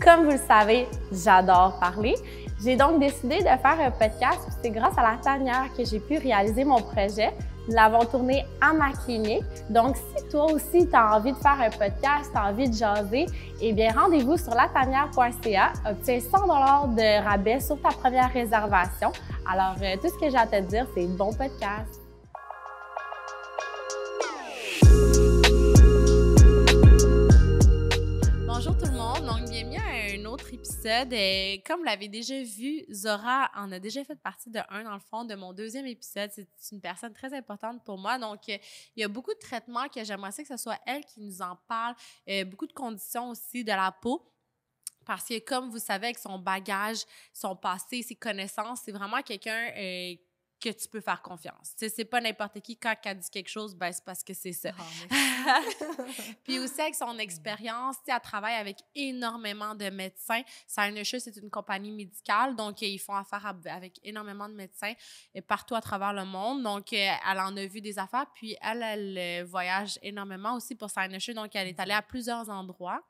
Comme vous le savez, j'adore parler. J'ai donc décidé de faire un podcast. C'est grâce à la tanière que j'ai pu réaliser mon projet. Nous l'avons tourné à ma clinique. Donc, si toi aussi, tu as envie de faire un podcast, tu as envie de jaser, eh bien, rendez-vous sur latanière.ca. Obtiens 100 $ de rabais sur ta première réservation. Alors, tout ce que j'ai à te dire, c'est bon podcast. Bonjour tout le monde, donc bienvenue à un autre épisode. Comme vous l'avez déjà vu, Zora en a déjà fait partie de un dans le fond de mon deuxième épisode. C'est une personne très importante pour moi, donc il y a beaucoup de traitements que j'aimerais que ce soit elle qui nous en parle, beaucoup de conditions aussi de la peau. Parce que comme vous savez, avec son bagage, son passé, ses connaissances, c'est vraiment quelqu'un que tu peux faire confiance. Tu sais, c'est pas n'importe qui, quand elle dit quelque chose, ben c'est parce que c'est ça. Oh, puis aussi avec son expérience, tu sais, elle travaille avec énormément de médecins. Cynosure, c'est une compagnie médicale, donc ils font affaire avec énormément de médecins partout à travers le monde. Donc, elle en a vu des affaires, puis elle voyage énormément aussi pour Cynosure, donc elle est allée à plusieurs endroits.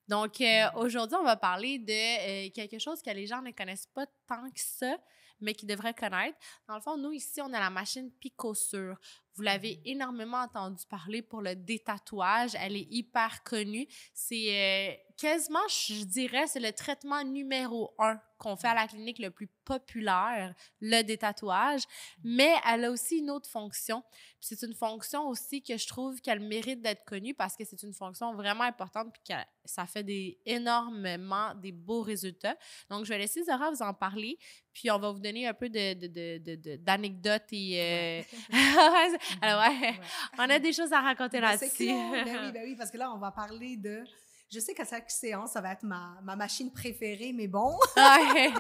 Donc, aujourd'hui, on va parler de quelque chose que les gens ne connaissent pas tant que ça, mais qu'ils devraient connaître. Dans le fond, nous, ici, on a la machine PicoSure. Vous l'avez énormément entendu parler pour le détatouage. Elle est hyper connue. C'est quasiment, je dirais, c'est le traitement numéro 1 qu'on fait à la clinique, le plus populaire, le détatouage. Mais elle a aussi une autre fonction. Puis c'est une fonction aussi que je trouve qu'elle mérite d'être connue parce que c'est une fonction vraiment importante puis que ça fait énormément des beaux résultats. Donc, je vais laisser Zora vous en parler. Puis, on va vous donner un peu d'anecdotes et... Alors, ouais, on a des choses à raconter là-dessus. C'est clair, ben oui, parce que là, on va parler de... Je sais qu'à chaque séance, ça va être ma machine préférée, mais bon. Ouais.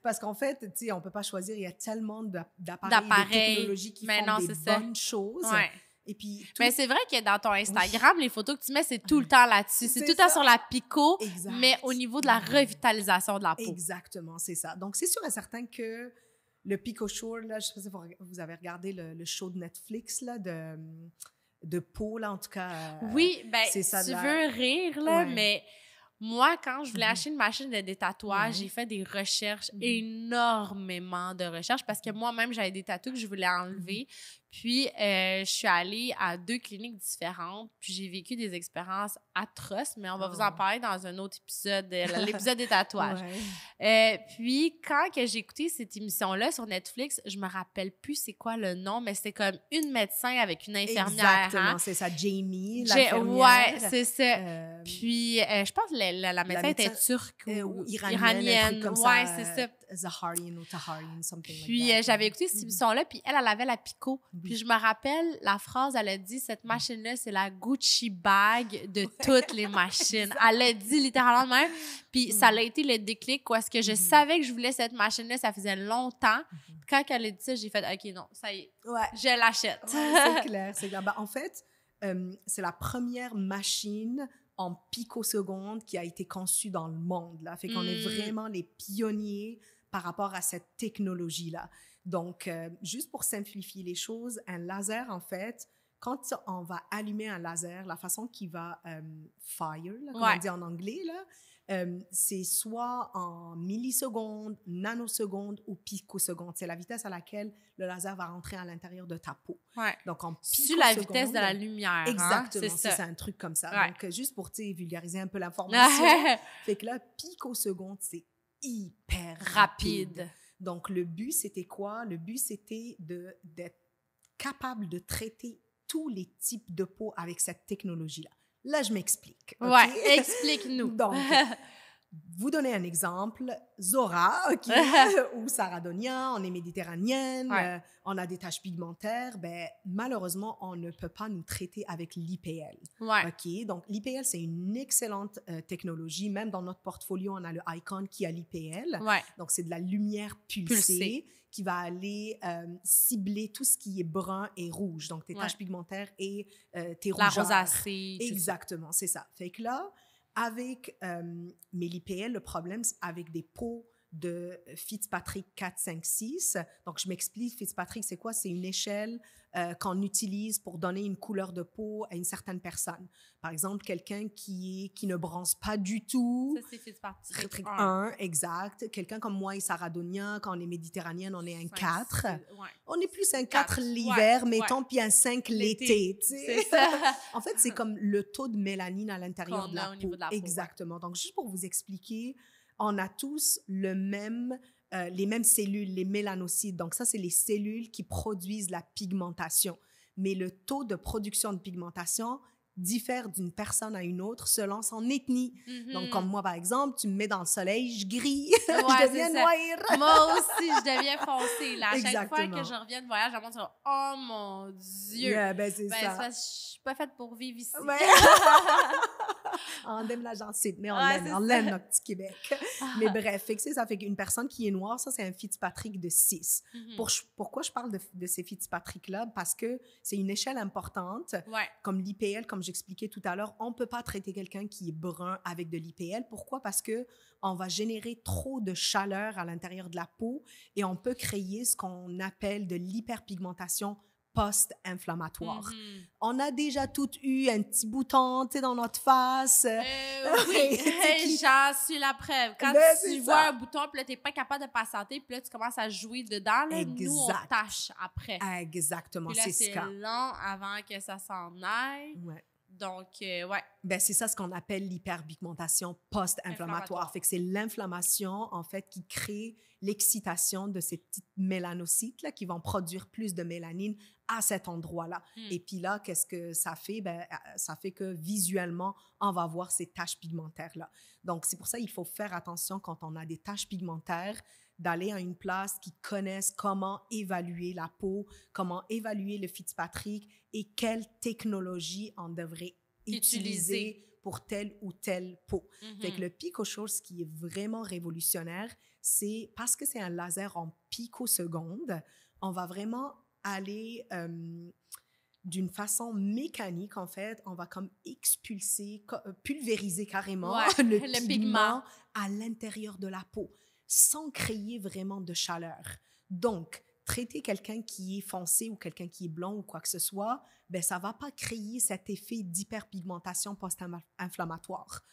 Parce qu'en fait, tu sais, on peut pas choisir. Il y a tellement d'appareils, de technologies qui font des bonnes choses. Ouais. Et puis, mais c'est vrai que dans ton Instagram, les photos que tu mets, c'est tout le temps là-dessus. C'est tout le temps sur la Pico, mais au niveau de la revitalisation de la peau. Exactement, c'est ça. Donc, c'est sûr et certain que le PicoSure, là, je ne sais pas si vous avez regardé le show de Netflix, là, de peau, là, en tout cas. Oui, ben, c'est ça, tu veux rire, là, ouais. Mais moi, quand je voulais acheter une machine de détatouage, j'ai fait des recherches, énormément de recherches, parce que moi-même, j'avais des tatous que je voulais enlever. Puis, je suis allée à 2 cliniques différentes, puis j'ai vécu des expériences atroces, mais on va vous en parler dans un autre épisode, l'épisode des tatouages. Puis, quand que j'ai écouté cette émission-là sur Netflix, je me rappelle plus c'est quoi le nom, mais c'était comme une médecin avec une infirmière. Exactement, c'est ça, Jamie, l'infirmière. Ouais, c'est ça. Puis, je pense que la médecin était turque ou iranienne. Comme ouais, ça, c'est ça. Zaharian ou Taharian, something like that. Puis, j'avais écouté cette émission-là, puis elle avait la Pico. Puis, je me rappelle, la phrase, elle a dit, cette machine-là, c'est la Gucci bag de toutes les machines. Elle a dit littéralement même. Puis, ça a été le déclic, parce que je savais que je voulais cette machine-là, ça faisait longtemps. Puis, quand elle a dit ça, j'ai fait, OK, non, ça y est, je l'achète. Ouais, c'est clair, c'est clair. Ben, en fait, c'est la première machine en picoseconde qui a été conçue dans le monde, là. Fait qu'on est vraiment les pionniers par rapport à cette technologie-là. Donc, juste pour simplifier les choses, un laser, en fait, quand on va allumer un laser, la façon qu'il va fire, là, comme on dit en anglais, là, c'est soit en millisecondes, nanosecondes ou picosecondes. C'est la vitesse à laquelle le laser va rentrer à l'intérieur de ta peau. Ouais. Donc, en picosecondes... Sur la vitesse de la lumière. Exactement, hein? c'est un truc comme ça. Ouais. Donc, juste pour vulgariser un peu l'information, fait que là, picosecondes, c'est hyper rapide. Donc, le but, c'était quoi? Le but, c'était d'être capable de traiter tous les types de peau avec cette technologie-là. Là, je m'explique. Okay? Ouais, explique-nous. Donc, vous donnez un exemple. Zora, ou Sarah Donia, on est méditerranéenne, on a des taches pigmentaires. Ben, malheureusement, on ne peut pas nous traiter avec l'IPL. OK? Donc, l'IPL, c'est une excellente technologie. Même dans notre portfolio, on a le Icon qui a l'IPL. Donc, c'est de la lumière pulsée qui va aller cibler tout ce qui est brun et rouge. Donc, tes taches pigmentaires et tes rougeurs. La rosacée. Exactement, c'est ça. Fait que là, avec mais l'IPL, le problème, c'est avec des peaux de Fitzpatrick 4, 5, 6. Donc, je m'explique, Fitzpatrick, c'est quoi? C'est une échelle qu'on utilise pour donner une couleur de peau à une certaine personne. Par exemple, quelqu'un qui ne bronze pas du tout. Ça, c'est Fitzpatrick 1, exact. Quelqu'un comme moi et Sarah Donia, quand on est méditerranéenne, on est un 4. Ouais. On est plus un 4 l'hiver, mettons, puis un 5 l'été. C'est ça. En fait, c'est comme le taux de mélanine à l'intérieur de la peau. Niveau de la peau. Exactement. Donc, juste pour vous expliquer, on a tous les mêmes cellules, les mélanocytes. Donc, ça, c'est les cellules qui produisent la pigmentation. Mais le taux de production de pigmentation diffère d'une personne à une autre selon son ethnie. Donc, comme moi, par exemple, tu me mets dans le soleil, je grille, je deviens noire. Moi aussi, je deviens foncée. Là, à chaque fois Exactement. que je reviens de voyage, je me dis « Oh mon Dieu! Yeah, ben, c'est Ben, ça. parce que je suis pas faite pour vivre ici. Ouais. On aime la gentille, mais on Ouais, l'aime, notre petit Québec. Mais bref, fait que ça fait qu'une personne qui est noire, ça, c'est un Fitzpatrick de 6. Pourquoi je parle de ces Fitzpatrick-là? Parce que c'est une échelle importante. Ouais. Comme l'IPL, comme j'expliquais tout à l'heure, on ne peut pas traiter quelqu'un qui est brun avec de l'IPL. Pourquoi? Parce qu'on va générer trop de chaleur à l'intérieur de la peau et on peut créer ce qu'on appelle de l'hyperpigmentation post-inflammatoire. On a déjà toutes eu un petit bouton, tu sais, dans notre face. Oui, j'en suis la preuve. Quand Ben, tu vois un bouton, puis là, t'es pas capable de patienter, puis là, tu commences à jouer dedans, là, nous, on tâche après. Exactement, puis là, c'est ce c'est cas. long avant que ça s'en aille. Ouais. Donc, ouais. Ben, c'est ça ce qu'on appelle l'hyperpigmentation post-inflammatoire. Fait que c'est l'inflammation, en fait, qui crée l'excitation de ces petites mélanocytes là, qui vont produire plus de mélanine à cet endroit-là. Et puis là, qu'est-ce que ça fait? Ben, ça fait que visuellement, on va voir ces taches pigmentaires-là. Donc, c'est pour ça qu'il faut faire attention quand on a des taches pigmentaires, d'aller à une place qui connaisse comment évaluer la peau, comment évaluer le Fitzpatrick et quelle technologie on devrait utiliser pour telle ou telle peau. Fait que le PicoSure, ce qui est vraiment révolutionnaire, c'est parce que c'est un laser en picoseconde, on va vraiment aller d'une façon mécanique, en fait, on va comme expulser, pulvériser carrément le pigment à l'intérieur de la peau, sans créer vraiment de chaleur. Donc, traiter quelqu'un qui est foncé ou quelqu'un qui est blond ou quoi que ce soit, ben ça va pas créer cet effet d'hyperpigmentation post-inflammatoire.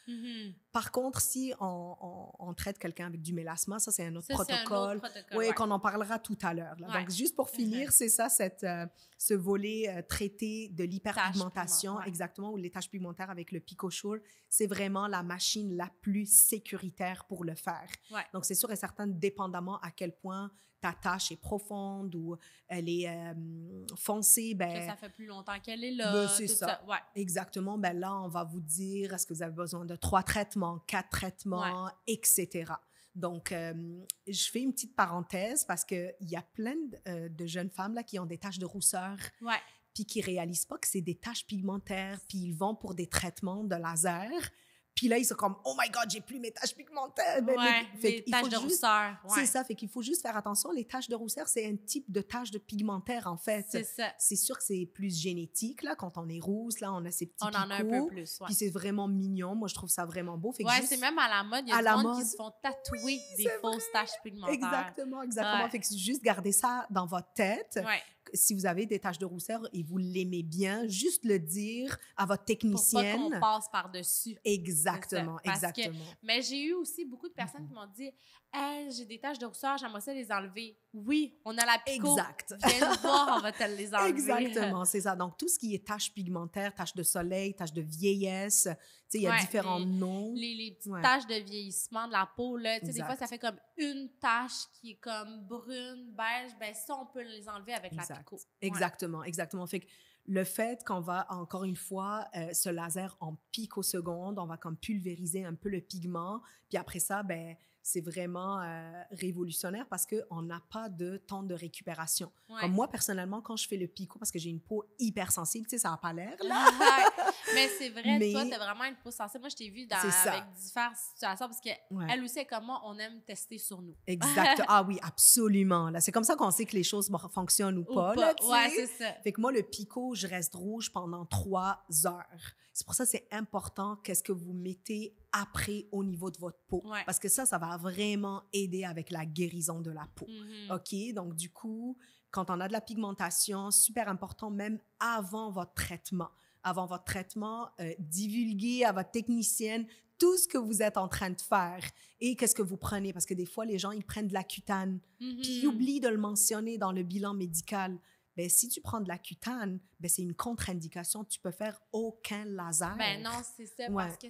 Par contre, si on traite quelqu'un avec du mélasma, ça c'est un autre protocole. Oui, qu'on en parlera tout à l'heure. Ouais. Donc, juste pour finir, c'est ça, ce volet traité de l'hyperpigmentation, exactement, ou les taches pigmentaires avec le PicoSure, c'est vraiment la machine la plus sécuritaire pour le faire. Ouais. Donc, c'est sûr et certain, dépendamment à quel point ta tache est profonde ou elle est foncée, ben, que ça fait plus longtemps qu'elle est là. Ben, c'est tout ça. Ouais. Exactement. Ben là, on va vous dire, est-ce que vous avez besoin de 3 traitements, 4 traitements, etc. Donc, je fais une petite parenthèse parce qu'il y a plein de jeunes femmes là, qui ont des taches de rousseur. Ouais. Puis qui ne réalisent pas que c'est des taches pigmentaires, puis ils vont pour des traitements de laser. Puis là, ils sont comme « Oh my God, j'ai plus mes taches pigmentaires! » les taches de rousseur. C'est ça, fait qu'il faut juste faire attention. Les taches de rousseur, c'est un type de tache de pigmentaire, en fait. C'est ça. C'est sûr que c'est plus génétique, là. Quand on est rousse, là, on a ces petits picots. On en a un peu plus, Puis c'est vraiment mignon. Moi, je trouve ça vraiment beau. Fait que c'est même à la mode. Il y a des gens qui se font tatouer des fausses taches pigmentaires. Exactement. Fait que juste garder ça dans votre tête. Si vous avez des taches de rousseur et vous l'aimez bien, juste le dire à votre technicienne. Pour pas qu'on passe par-dessus. Exactement. Mais j'ai eu aussi beaucoup de personnes qui m'ont dit hey, j'ai des taches de rousseur, j'aimerais ça les enlever. Oui, on a la pico. Exact. Viens nous voir, on va te les enlever. Exactement, c'est ça. Donc, tout ce qui est taches pigmentaires, taches de soleil, taches de vieillesse, tu sais, il y a différents noms. Les petites taches de vieillissement de la peau, là, tu sais, des fois, ça fait comme une tache qui est comme brune, beige, ben ça, on peut les enlever avec la pico. Exactement. Fait que le fait qu'on va, encore une fois, ce laser en picoseconde, on va comme pulvériser un peu le pigment, puis après ça, ben c'est vraiment révolutionnaire parce qu'on n'a pas de temps de récupération. Comme moi, personnellement, quand je fais le pico, parce que j'ai une peau hypersensible, tu sais, ça n'a pas l'air, là. Mais c'est vrai, toi, tu as vraiment une peau sensible. Moi, je t'ai vu avec différentes situations parce qu'elle aussi, comme moi, on aime tester sur nous. Exact. Ah oui, absolument. Là, c'est comme ça qu'on sait que les choses fonctionnent ou pas. Là, c'est ça. Fait que moi, le pico, je reste rouge pendant 3 heures. C'est pour ça que c'est important qu'est-ce que vous mettez après au niveau de votre peau. Ouais. Parce que ça va vraiment aider avec la guérison de la peau. Mhm. OK? Donc, du coup, quand on a de la pigmentation, super important, même avant votre traitement. Avant votre traitement, divulguez à votre technicienne tout ce que vous êtes en train de faire et qu'est-ce que vous prenez. Parce que des fois, les gens, ils prennent de la cutane, puis ils oublient de le mentionner dans le bilan médical. Ben, si tu prends de la cutane, ben, c'est une contre-indication. Tu peux faire aucun laser. Ben non, c'est ça, Ouais. parce que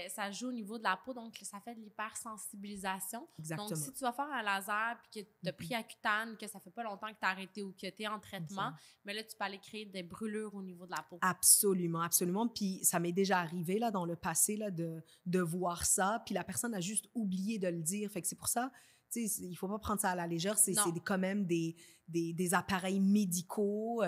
ça joue au niveau de la peau, donc ça fait de l'hypersensibilisation. Exactement. Donc, si tu vas faire un laser puis que tu as pris Accutane, que ça fait pas longtemps que tu as arrêté ou que tu es en traitement, mais là, tu peux aller créer des brûlures au niveau de la peau. Absolument, absolument. Puis ça m'est déjà arrivé là, dans le passé là, de voir ça, puis la personne a juste oublié de le dire. Fait que c'est pour ça, tu sais, il faut pas prendre ça à la légère. C'est quand même des appareils médicaux.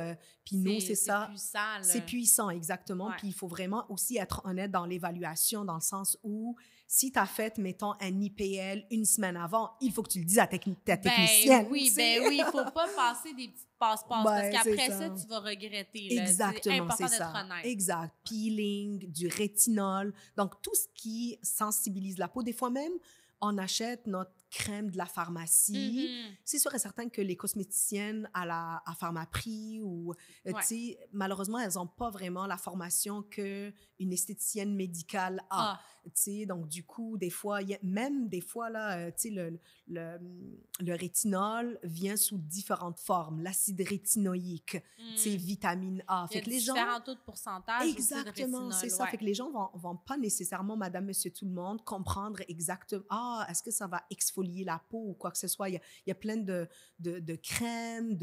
Puis nous, c'est ça. C'est puissant. Là. C'est puissant, exactement. Ouais. Puis il faut vraiment aussi être honnête dans l'évaluation, dans le sens où si tu as fait, mettons, un IPL une semaine avant, il faut que tu le dises à ta technicienne. Oui, il faut pas passer des petites passe-passe, parce qu'après ça, tu vas regretter. Là. Exactement, c'est important c'est d'être ça. honnête. Exact. Peeling, du rétinol. Donc, tout ce qui sensibilise la peau. Des fois même, on achète notre crème de la pharmacie. C'est sûr et certain que les cosméticiennes à Pharmaprix ou, tu sais, malheureusement, elles n'ont pas vraiment la formation qu'une esthéticienne médicale a. Tu sais, donc, du coup, des fois, même des fois, là, tu sais, le rétinol vient sous différentes formes. L'acide rétinoïque, tu sais, vitamine A. Il y a différents taux de pourcentage. Exactement, c'est ça. Fait que les gens vont pas nécessairement, madame, monsieur, tout le monde, comprendre exactement, est-ce que ça va exfolier la peau ou quoi que ce soit. Il y a plein de crèmes,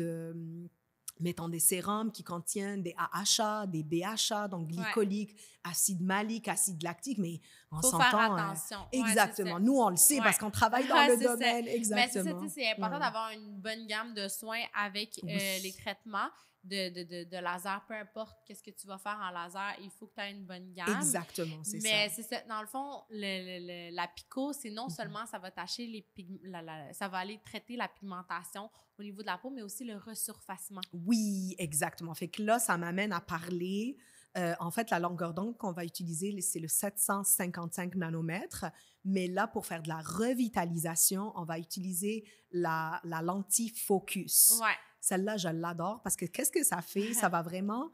mettons des sérums qui contiennent des AHA, des BHA, donc glycolique, acide malique, acide lactique, mais on s'entend. Faut faire attention. Exactement. Nous, on le sait parce qu'on travaille dans le domaine. Exactement. Mais c'est important d'avoir une bonne gamme de soins avec les traitements de laser, peu importe qu'est-ce que tu vas faire en laser, il faut que tu aies une bonne gamme. Exactement, c'est ça. Mais c'est ça. Dans le fond, la pico, c'est non seulement ça va tâcher ça va aller traiter la pigmentation au niveau de la peau, mais aussi le resurfacement. Oui, exactement. Fait que là, ça m'amène à parler. En fait, la longueur d'onde qu'on va utiliser, c'est le 755 nanomètres. Mais là, pour faire de la revitalisation, on va utiliser la lentille focus. Ouais. Celle-là, je l'adore parce que qu'est-ce que ça fait? Ça va vraiment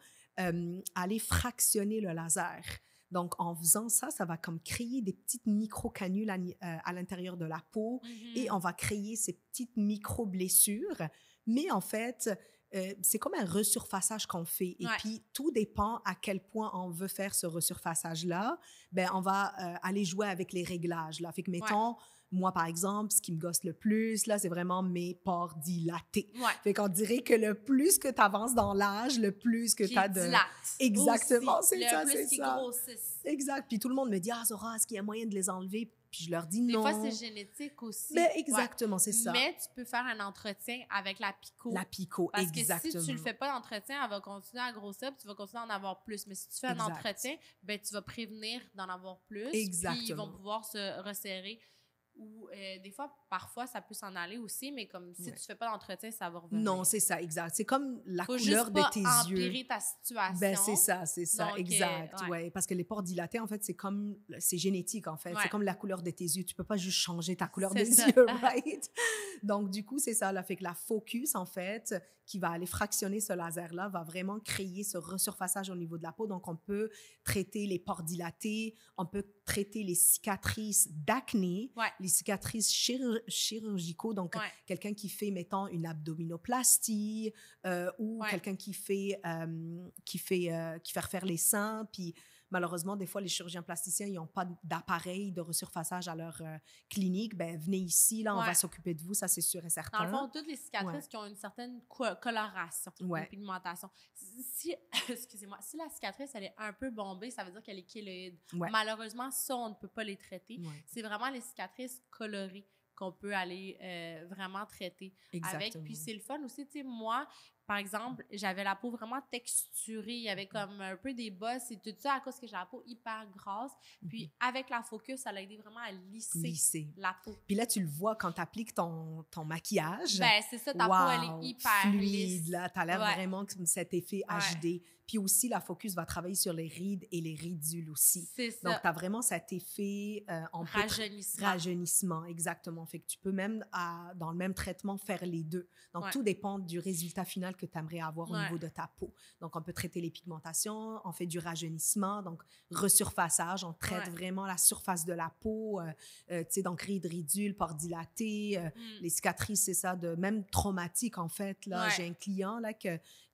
aller fractionner le laser. Donc, en faisant ça, ça va comme créer des petites micro-canules à l'intérieur de la peau et on va créer ces petites micro-blessures. Mais en fait, c'est comme un resurfaçage qu'on fait. Et puis, tout dépend à quel point on veut faire ce resurfaçage-là. Ben, on va aller jouer avec les réglages. Là. Fait que, mettons, moi, par exemple, ce qui me gosse le plus, là, c'est vraiment mes pores dilatés. Fait qu'on dirait que le plus que tu avances dans l'âge, le plus que tu as de... Exactement, c'est ça, c'est ça. Exact. Puis tout le monde me dit, Zora, est-ce qu'il y a moyen de les enlever? Puis je leur dis non. Des fois, c'est génétique aussi. Ben, exactement, c'est ça. Mais tu peux faire un entretien avec la pico. La pico, parce exactement. Parce que si tu le fais pas d'entretien, elle va continuer à grossir, puis tu vas continuer à en avoir plus. Mais si tu fais un entretien, ben, tu vas prévenir d'en avoir plus. Exactement. Puis ils vont pouvoir se resserrer. Ou des fois, parfois, ça peut s'en aller aussi, mais comme si tu fais pas d'entretien, ça va revenir. Non, c'est ça, exact. C'est comme la couleur de tes yeux. Faut juste pas empirer ta situation. Ben, c'est ça, donc, exact. Ouais. Parce que les pores dilatés, en fait, c'est génétique, en fait. C'est comme la couleur de tes yeux. Tu peux pas juste changer ta couleur des yeux, right? Donc, du coup, c'est ça, là. Fait que la focus, en fait, qui va aller fractionner ce laser-là, va vraiment créer ce resurfaçage au niveau de la peau. Donc, on peut traiter les pores dilatés, on peut traiter les cicatrices d'acné, les cicatrices chirurgicaux, donc quelqu'un qui fait, mettons, une abdominoplastie ou quelqu'un qui fait refaire les seins, puis malheureusement, des fois, les chirurgiens plasticiens, ils n'ont pas d'appareil de resurfaçage à leur clinique. Ben, venez ici, là, on va s'occuper de vous, ça, c'est sûr et certain. Dans le fond, toutes les cicatrices qui ont une certaine coloration, une pigmentation. Excusez-moi, si la cicatrice, elle est un peu bombée, ça veut dire qu'elle est kéloïde. Malheureusement, ça, on ne peut pas les traiter. C'est vraiment les cicatrices colorées qu'on peut aller vraiment traiter avec. Puis c'est le fun aussi, tu sais, moi, par exemple, j'avais la peau vraiment texturée. Il y avait comme un peu des bosses et tout ça à cause que j'ai la peau hyper grasse. Puis, avec la focus, ça a aidé vraiment à lisser la peau. Puis là, tu le vois quand tu appliques ton maquillage. Ben, c'est ça, ta peau, elle est hyper fluide, lisse. là. Tu as l'air vraiment comme cet effet Ouais. HD. Puis aussi, la focus va travailler sur les rides et les ridules aussi. C'est ça. Donc, tu as vraiment cet effet rajeunissement, exactement. Fait que tu peux même, dans le même traitement, faire les deux. Donc, tout dépend du résultat final que tu aimerais avoir au niveau de ta peau. Donc, on peut traiter les pigmentations, on fait du rajeunissement, donc resurfaçage, on traite vraiment la surface de la peau, tu sais, donc rides, ridules, pores dilatés, les cicatrices, c'est ça, même traumatique, en fait. Là, j'ai un client, là,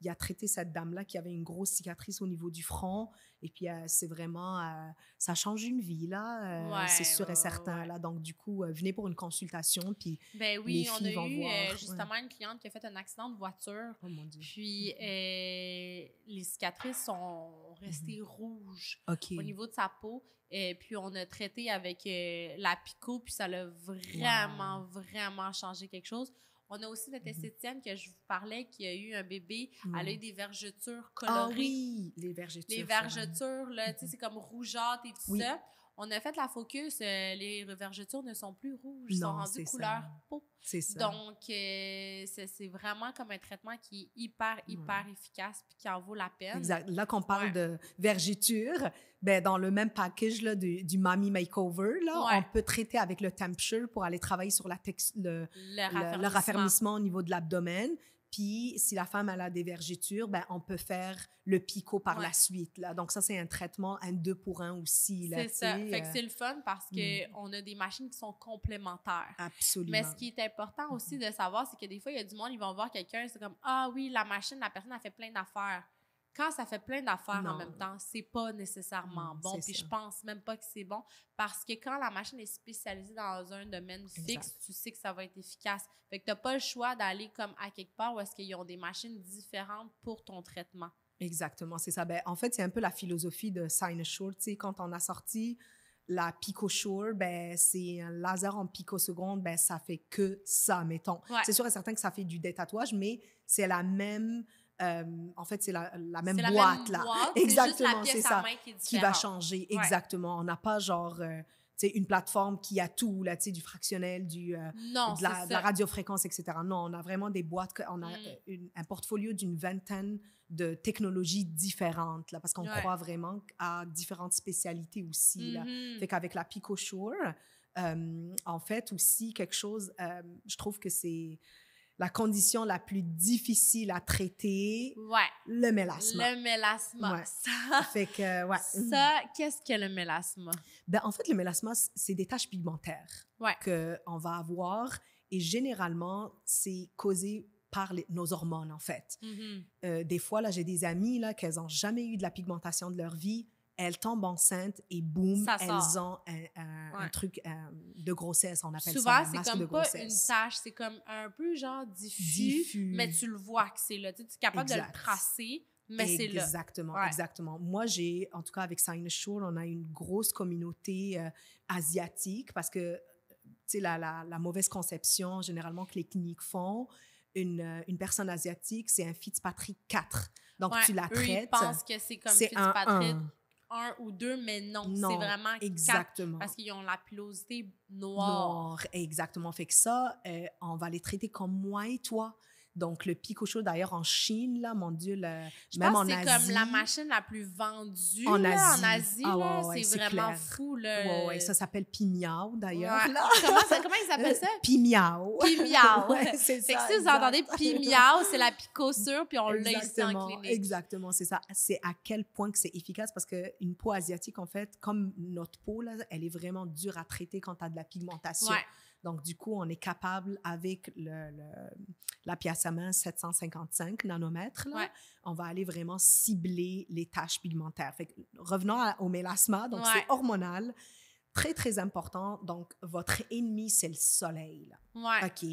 il a traité cette dame-là qui avait une grosse cicatrice au niveau du front. Et puis, c'est vraiment... ça change une vie, là. C'est sûr et certain, là. Donc, du coup, venez pour une consultation, puis ben oui, les filles vont voir. On a eu justement une cliente qui a fait un accident de voiture. Oh, mon Dieu. Puis, les cicatrices sont restées rouges au niveau de sa peau. Et puis, on a traité avec la Pico, puis ça l'a vraiment, vraiment changé quelque chose. On a aussi notre esthéticienne que je vous parlais qui a eu un bébé. Elle a eu des vergetures colorées. Ah oui, les vergetures. Les vergetures, là, tu sais, c'est comme rougeâtre et tout ça. On a fait la focus, les vergetures ne sont plus rouges, sont rendues couleur peau. C'est ça. Donc, c'est vraiment comme un traitement qui est hyper efficace puis qui en vaut la peine. Exact. Là, qu'on parle de vergetures, ben, dans le même package là, du Mommy Makeover, là, on peut traiter avec le Temperature pour aller travailler sur le raffermissement au niveau de l'abdomen. Puis, si la femme elle a des vergetures, ben, on peut faire le Pico par la suite. Là. Donc, ça, c'est un traitement, un 2 pour 1 aussi. C'est ça. Fait que c'est le fun parce qu'on a des machines qui sont complémentaires. Absolument. Mais ce qui est important aussi de savoir, c'est que des fois, il y a du monde, ils vont voir quelqu'un, c'est comme « Ah oui, la machine, la personne a fait plein d'affaires. » Quand ça fait plein d'affaires en même temps, c'est pas nécessairement bon. Puis je pense même pas que c'est bon parce que quand la machine est spécialisée dans un domaine fixe, tu sais que ça va être efficace. Fait que t'as pas le choix d'aller comme à quelque part où est-ce qu'ils ont des machines différentes pour ton traitement. Exactement, c'est ça. Ben, en fait, c'est un peu la philosophie de Cynosure. Tu sais, quand on a sorti la PicoSure, ben, c'est un laser en picoseconde, ben, ça fait que ça, mettons. C'est sûr et certain que ça fait du détatouage, mais c'est la même... en fait, c'est la même boîte, là. Exactement, c'est ça. Qui va changer, exactement. On n'a pas genre... une plateforme qui a tout, là, du fractionnel, de la radiofréquence, etc. Non, on a vraiment des boîtes, on a un portfolio d'une vingtaine de technologies différentes, là, parce qu'on croit vraiment à différentes spécialités aussi. Là. Fait qu'avec la PicoSure, en fait, aussi, quelque chose, je trouve que c'est la condition la plus difficile à traiter, le mélasma. Le mélasma. Ouais. Ça fait que, ça, qu'est-ce que le mélasma? Ben, en fait, le mélasma, c'est des taches pigmentaires qu'on va avoir et généralement, c'est causé par nos hormones, en fait. Des fois, là, j'ai des amies là, qu'elles n'ont jamais eu de la pigmentation de leur vie. Elles tombent enceintes et boum, elles ont un truc de grossesse, on appelle ça un masque de grossesse. Souvent, c'est comme pas une tache, c'est comme un peu genre diffus, mais tu le vois que c'est là. Tu es capable de le tracer, mais c'est là. Exactement. Moi, en tout cas, avec Cynosure, on a une grosse communauté asiatique parce que, tu sais, la mauvaise conception, généralement, que les cliniques font, une personne asiatique, c'est un Fitzpatrick 4. Donc, tu la traites. Eux, ils pensent que c'est comme Fitzpatrick 1 ou 2, mais non, c'est vraiment 4 parce qu'ils ont la pilosité noire. Exactement. Fait que ça, on va les traiter comme moi et toi. Donc, le PicoSure, d'ailleurs, en Chine, là, mon Dieu, même en Asie. C'est comme la machine la plus vendue en Asie. C'est vraiment fou. Ça s'appelle Pimiao, d'ailleurs. Comment ils appellent ça? Pimiao. Pimiao. C'est ça. Si vous entendez Pimiao, c'est la PicoSure, puis on l'a ici en clinique. Exactement, c'est ça. C'est à quel point que c'est efficace parce qu'une peau asiatique, en fait, comme notre peau, là, elle est vraiment dure à traiter quand tu as de la pigmentation. Donc, du coup, on est capable, avec la Piacemain 755 nanomètres, là, on va aller vraiment cibler les taches pigmentaires. Fait que, revenons au mélasma, donc c'est hormonal, très, très important. Donc, votre ennemi, c'est le soleil. Là. OK?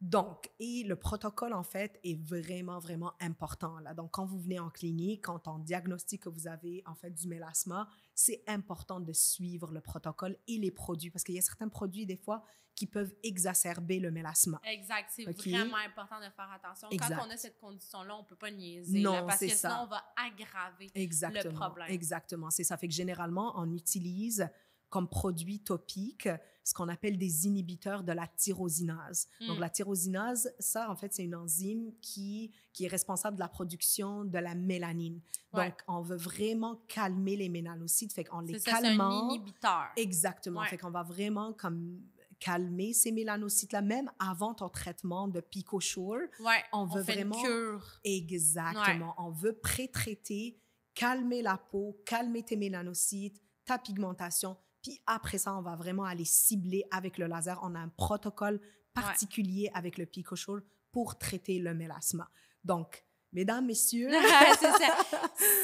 Donc, et le protocole, en fait, est vraiment, vraiment important. Là. Donc, quand vous venez en clinique, quand on diagnostique que vous avez, en fait, du mélasma, c'est important de suivre le protocole et les produits, parce qu'il y a certains produits, des fois, qui peuvent exacerber le mélasma. Exact. C'est OK? vraiment important de faire attention. Exact. Quand on a cette condition-là, on ne peut pas niaiser. Non, là, parce c'est que ça. sinon, on va aggraver Exactement, le problème. exactement. C'est ça. Fait que généralement, on utilise comme produit topique ce qu'on appelle des inhibiteurs de la tyrosinase. Donc, la tyrosinase, ça, en fait, c'est une enzyme qui est responsable de la production de la mélanine. Ouais. Donc, on veut vraiment calmer les mélanocytes. Fait qu'on les C'est calmant... un inhibiteur. Exactement. Ouais. Fait qu'on va vraiment comme calmer ces mélanocytes-là, même avant ton traitement de PicoSure. Ouais, on veut fait vraiment... une cure. Exactement. Ouais. On veut pré-traiter, calmer la peau, calmer tes mélanocytes, ta pigmentation. Puis après ça, on va vraiment aller cibler avec le laser. On a un protocole particulier avec le PicoSure pour traiter le mélasma. Donc, mesdames, messieurs... C'est ça.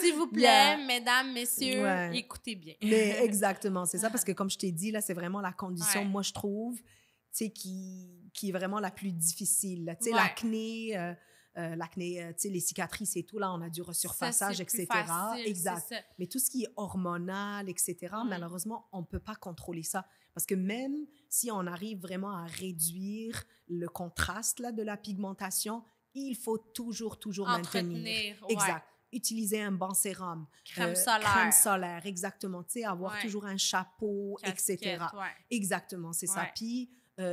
S'il vous plaît, mesdames, messieurs, écoutez bien. Mais exactement, c'est ça. Parce que comme je t'ai dit, là, c'est vraiment la condition, moi, je trouve, tu sais, qui est vraiment la plus difficile. Tu sais, l'acné... l'acné, tu sais, les cicatrices et tout, là, on a du resurfaçage, etc. Facile, exact. Mais tout ce qui est hormonal, etc., malheureusement, on ne peut pas contrôler ça. Parce que même si on arrive vraiment à réduire le contraste là, de la pigmentation, il faut toujours maintenir. Exact. Utiliser un bon sérum. Crème solaire. Crème solaire, exactement. Tu sais, avoir toujours un chapeau, casquette, etc. Exactement, c'est ça. Puis,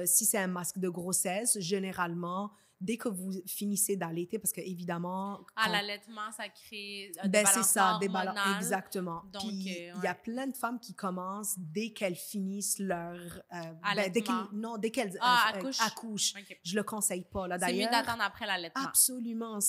si c'est un masque de grossesse, généralement, dès que vous finissez d'allaiter, parce que évidemment... À l'allaitement, ça crée des balancements hormonaux. Exactement. Donc, puis, il y a plein de femmes qui commencent dès qu'elles finissent leur... allaitement. dès qu'elles accouchent. Okay. Je le conseille pas. Là, c'est mieux d'attendre après l'allaitement. Absolument.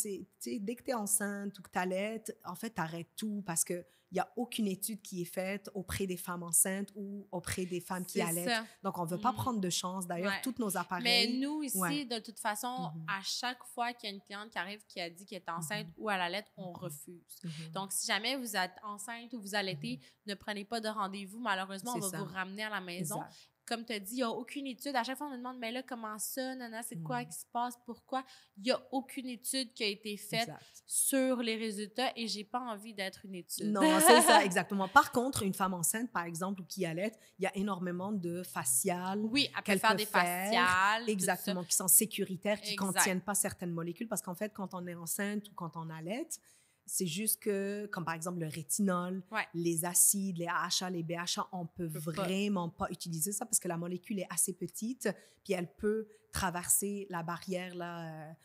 Dès que tu es enceinte ou que tu allaites, en fait, tu arrêtes tout parce que il n'y a aucune étude qui est faite auprès des femmes enceintes ou auprès des femmes qui allaitent. Ça. Donc, on ne veut pas prendre de chance. D'ailleurs, tous nos appareils... Mais nous, ici, de toute façon, à chaque fois qu'il y a une cliente qui arrive qui a dit qu'elle est enceinte ou à l'allaitement, on refuse. Donc, si jamais vous êtes enceinte ou vous allaitez, ne prenez pas de rendez-vous. Malheureusement, on va vous ramener à la maison. Exact. Comme tu as dit, il n'y a aucune étude. À chaque fois, on nous demande, mais là, comment ça, nana, c'est quoi qui se passe, pourquoi? Il n'y a aucune étude qui a été faite sur les résultats et je n'ai pas envie d'être une étude. Non, c'est ça, exactement. Par contre, une femme enceinte, par exemple, ou qui allaite, il y a énormément de faciales. Oui, elle peut faire des faciales. Exactement, qui sont sécuritaires, qui ne contiennent pas certaines molécules. Parce qu'en fait, quand on est enceinte ou quand on allaite, c'est juste que, comme par exemple le rétinol, les acides, les AHA, les BHA, on peut vraiment pas utiliser ça parce que la molécule est assez petite, puis elle peut traverser la barrière, là,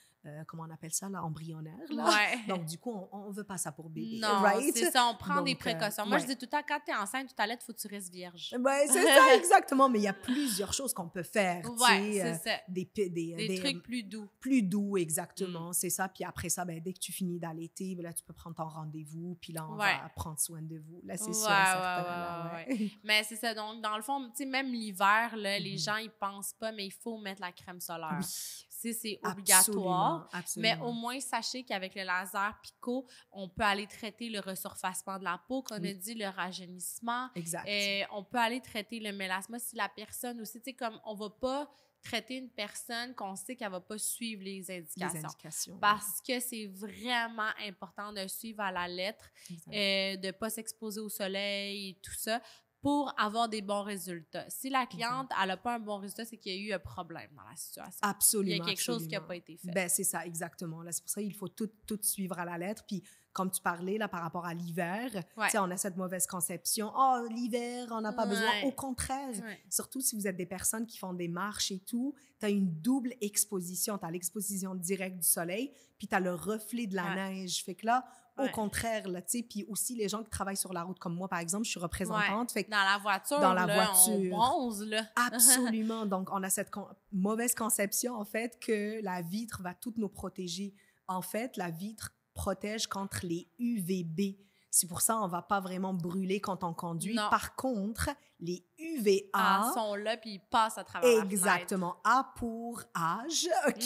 comment on appelle ça, là, embryonnaire. Là. Donc, du coup, on ne veut pas ça pour bébé. Non, c'est ça, on prend des précautions. Moi, je dis tout le temps, quand tu es enceinte, tu t'allaites, il faut que tu restes vierge. C'est ça, exactement. Mais il y a plusieurs choses qu'on peut faire. C'est ça. Des trucs plus doux. Plus doux, exactement. C'est ça. Puis après ça, dès que tu finis d'allaiter, là, tu peux prendre ton rendez-vous. Puis là, on va prendre soin de vous. Là, c'est sûr et certain. Mais c'est ça. Donc, dans le fond, tu sais, même l'hiver, là, les gens, ils pensent pas, mais il faut mettre la crème solaire. C'est obligatoire. Absolument. Mais au moins, sachez qu'avec le laser Pico, on peut aller traiter le resurfacement de la peau, comme on a dit, le rajeunissement. Exact. On peut aller traiter le mélasma si la personne aussi, tu sais, comme on va pas traiter une personne qu'on sait qu'elle va pas suivre les indications. Parce que c'est vraiment important de suivre à la lettre, de pas s'exposer au soleil et tout ça, pour avoir des bons résultats. Si la cliente, elle n'a pas un bon résultat, c'est qu'il y a eu un problème dans la situation. Absolument. Il y a quelque chose qui n'a pas été fait. C'est ça, exactement. Là, c'est pour ça qu'il faut tout suivre à la lettre. Puis, comme tu parlais, là, par rapport à l'hiver, on a cette mauvaise conception. Oh, l'hiver, on n'a pas besoin. Au contraire, surtout si vous êtes des personnes qui font des marches et tout, tu as une double exposition. Tu as l'exposition directe du soleil, puis tu as le reflet de la neige. Fait que là, au contraire, là, tu sais, puis aussi les gens qui travaillent sur la route comme moi, par exemple, je suis représentante. Fait que dans la voiture, on bronze, là. Absolument. Donc, on a cette mauvaise conception, en fait, que la vitre va toutes nous protéger. En fait, la vitre protège contre les UVB. C'est pour ça qu'on ne va pas vraiment brûler quand on conduit. Non. Par contre, les UVA... sont là, puis ils passent à travers la fenêtre. Exactement. A pour âge, OK?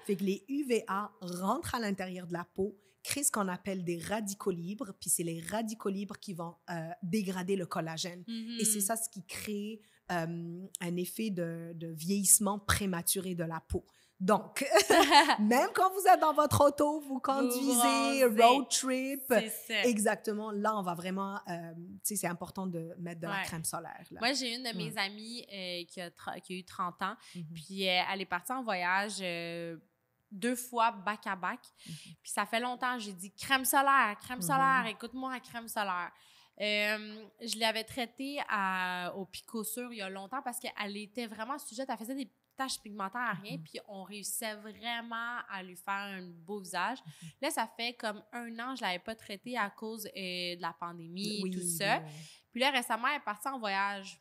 Fait que les UVA rentrent à l'intérieur de la peau, créent ce qu'on appelle des radicaux libres, puis c'est les radicaux libres qui vont dégrader le collagène. Et c'est ça ce qui crée un effet de vieillissement prématuré de la peau. Donc, même quand vous êtes dans votre auto, vous conduisez, road trip, C'est ça. exactement, là, on va vraiment, tu sais, c'est important de mettre de la crème solaire. Là. Moi, j'ai une de mes amies qui a eu 30 ans, puis elle est partie en voyage 2 fois back-à-back, puis ça fait longtemps, j'ai dit crème solaire, écoute-moi, crème solaire. Je l'avais traitée au Picosur il y a longtemps parce qu'elle était vraiment sujette, elle faisait des taches pigmentaires à rien, puis on réussissait vraiment à lui faire un beau visage. Là, ça fait comme 1 an, je ne l'avais pas traitée à cause de la pandémie, tout ça. Puis là, récemment, elle est partie en voyage.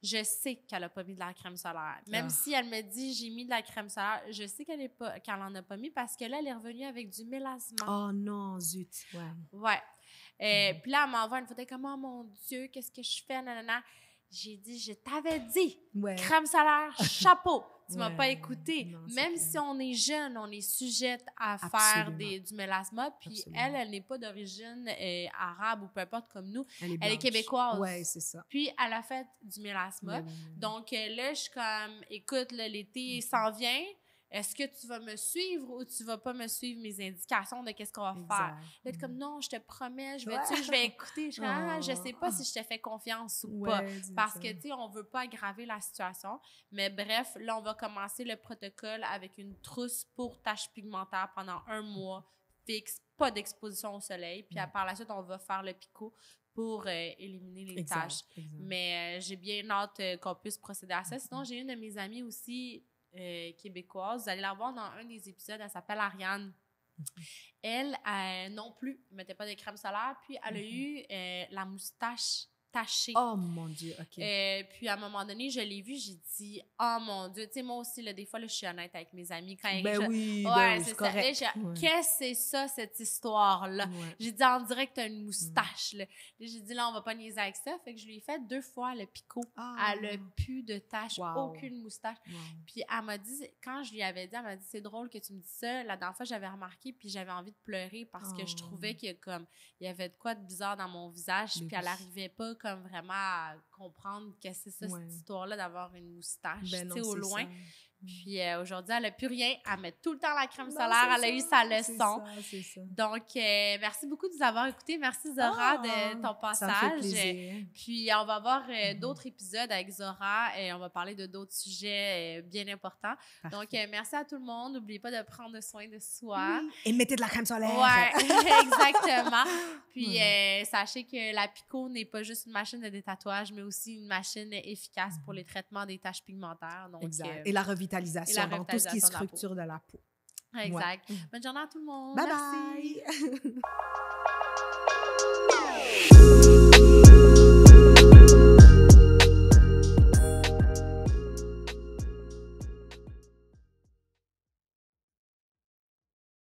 Je sais qu'elle n'a pas mis de la crème solaire. Même si elle me dit j'ai mis de la crème solaire, je sais qu'elle n'en a pas mis parce que là, elle est revenue avec du mélasma. Oh non, zut. Ouais. Puis là, elle m'envoie une photo comme « Oh mon Dieu, qu'est-ce que je fais? » Nanana. J'ai dit « Je t'avais dit! Crème solaire, chapeau! » Tu m'as pas écouté. Non, même si on est jeune, on est sujette à faire du mélasma. Puis elle n'est pas d'origine arabe ou peu importe comme nous. Elle est québécoise. Oui, c'est ça. Puis elle a fait du mélasma. Donc là, je suis comme « Écoute, là, l'été s'en vient. Est-ce que tu vas me suivre ou tu vas pas me suivre mes indications de qu'est-ce qu'on va faire? » Là, comme « Non, je te promets, je vais écouter. » Je sais pas si je te fais confiance ou pas. Parce que, tu sais, on veut pas aggraver la situation. Mais bref, là, on va commencer le protocole avec une trousse pour taches pigmentaires pendant 1 mois fixe, pas d'exposition au soleil. Puis par la suite, on va faire le picot pour éliminer les taches. Mais j'ai bien hâte qu'on puisse procéder à ça. Sinon, j'ai une de mes amies aussi québécoise. Vous allez la voir dans un des épisodes. Elle s'appelle Ariane. Elle, non plus, ne mettait pas de crème solaire. Puis, elle a eu la moustache tachée. Oh, mon Dieu, OK. Puis, à un moment donné, je l'ai vue, j'ai dit « Oh, mon Dieu! » Tu sais, moi aussi, là, des fois, là, je suis honnête avec mes amis. Quand oui, c'est correct. Qu'est-ce que c'est ça, cette histoire-là? J'ai dit « On dirait que tu as une moustache. » Là, j'ai dit « Là, on va pas niaiser avec ça. » Fait que je lui ai fait 2 fois le picot. Elle a plus de taches, aucune moustache. Puis, elle m'a dit, quand je lui avais dit, elle m'a dit « C'est drôle que tu me dis ça. » La dernière fois, j'avais remarqué, puis j'avais envie de pleurer parce que je trouvais qu'il y avait de quoi de bizarre dans mon visage, puis elle n'arrivait pas comme vraiment à comprendre que c'est ça, cette histoire-là d'avoir une moustache, tu sais, au loin. Ça. Puis aujourd'hui, elle n'a plus rien. Elle met tout le temps la crème solaire. Elle a eu sa leçon. C'est ça. Donc, merci beaucoup de nous avoir écoutés. Merci, Zora, de ton passage. Ça me fait plaisir. Puis, on va avoir d'autres épisodes avec Zora et on va parler de d'autres sujets bien importants. Parfait. Donc, merci à tout le monde. N'oubliez pas de prendre soin de soi. Oui. Et mettez de la crème solaire. Oui, exactement. Puis, sachez que la Pico n'est pas juste une machine de détatouage, mais aussi une machine efficace pour les traitements des taches pigmentaires. Donc, exact. Et la revitalisation dans tout ce qui est structure de la peau. Exact. Bonne journée à tout le monde. Bye Merci. bye.